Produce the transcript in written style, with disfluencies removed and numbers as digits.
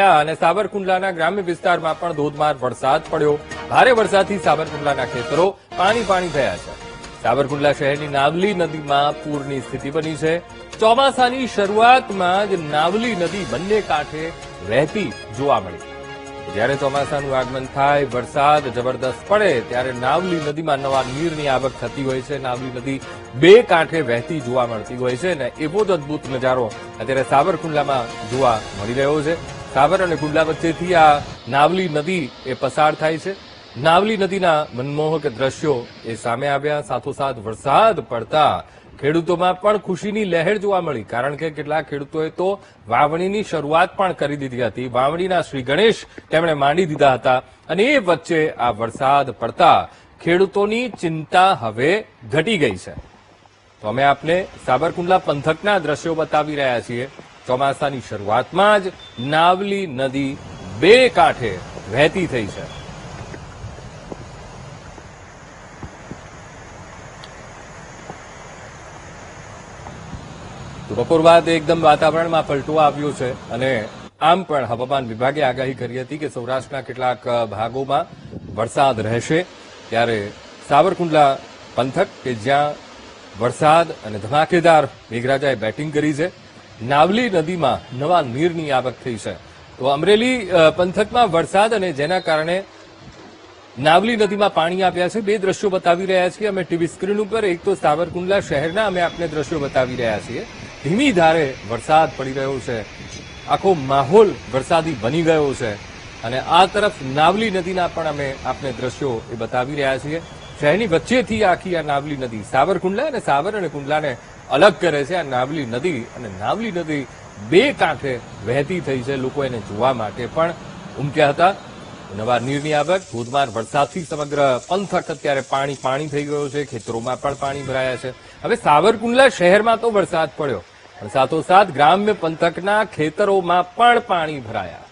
થયા અને સાવરકુંડલાના ગ્રામ્ય વિસ્તારમાં પણ ધોધમાર વરસાદ પડ્યો। ભારે વરસાદથી સાવરકુંડલાના ખેતરો પાણી થયા છે। સાવરકુંડલા શહેરની નાવલી નદીમાં પૂરની સ્થિતિ બની છે। ચોમાસાની શરૂઆતમાં જ નાવલી નદી બંને કાંઠે વહેતી જોવા મળી। જ્યારે ચોમાસાનું આગમન થાય, વરસાદ જબરદસ્ત પડે ત્યારે નાવલી નદીમાં નવા નીરની આવક થતી હોય છે। નાવલી નદી બે કાંઠે વહેતી જોવા મળતી હોય છે ને એવો જ અદભુત નજારો અત્યારે સાવરકુંડલામાં જોવા મળી રહ્યો છે। સાવર અને કુંડલા વચ્ચેથી આ નાવલી નદી એ પસાર થાય છે। નાવલી નદીના મનમોહક દ્રશ્યો એ સામે આવ્યા। સાથોસાથ વરસાદ પડતા ખેડૂતોમાં પણ ખુશીની લહેર જોવા મળી, કારણ કે કેટલાક ખેડૂતોએ તો વાવણીની શરૂઆત પણ કરી દીધી હતી। વાવણીના શ્રી ગણેશ તેમણે માંડી દીધા હતા અને એ વચ્ચે આ વરસાદ પડતા ખેડૂતોની ચિંતા હવે ઘટી ગઈ છે। તો અમે આપને સાવરકુંડલા પંથકના દ્રશ્યો બતાવી રહ્યા છીએ। ચોમાસાની શરૂઆતમાં જ નાવલી નદી બે કાંઠે વહેતી થઈ છે। તો બપોર બાદ એકદમ વાતાવરણમાં પલટો આવ્યો છે અને આમ પણ હવામાન વિભાગે આગાહી કરી હતી કે સૌરાષ્ટ્રના કેટલાક ભાગોમાં વરસાદ રહેશે। ત્યારે સાવરકુંડલા પંથક કે જ્યાં વરસાદ અને ધમાકેદાર મેઘરાજાએ બેટિંગ કરી છે, નાવલી નદીમાં નવા નીરની આવક થઈ છે। તો અમરેલી પંથકમાં વરસાદ અને જેના કારણે નાવલી નદીમાં પાણી આવ્યા છે। બે દ્રશ્યો બતાવી રહ્યા છીએ અમે ટીવી સ્ક્રીન ઉપર। એક તો સાવરકુંડલા શહેરના અમે આપને દ્રશ્યો બતાવી રહ્યા છીએ। ધીમી ધારે વરસાદ પડી રહ્યો છે, આખો માહોલ વરસાદી બની ગયો છે અને આ તરફ નાવલી નદીના પણ અમે આપને દ્રશ્યો એ બતાવી રહ્યા છીએ। શહેરની વચ્ચેથી આખી આ નાવલી નદી સાવરકુંડલા અને સાવર અને કુંડલાને અલગ કરે છે। આ નાવલી નદી અને નાવલી નદી બે કાંઠે વહેતી થઈ છે। લોકો એને જોવા માટે પણ ઉમટ્યા હતા। નવા નીરની આવક, ધોધમાર વરસાદથી સમગ્ર પંથક અત્યારે પાણી થઈ ગયો છે। ખેતરોમાં પણ પાણી ભરાયા છે। હવે સાવરકુંડલા શહેરમાં તો વરસાદ પડ્યો, પણ સાથોસાથ ગ્રામ્ય પંથકના ખેતરોમાં પણ પાણી ભરાયા।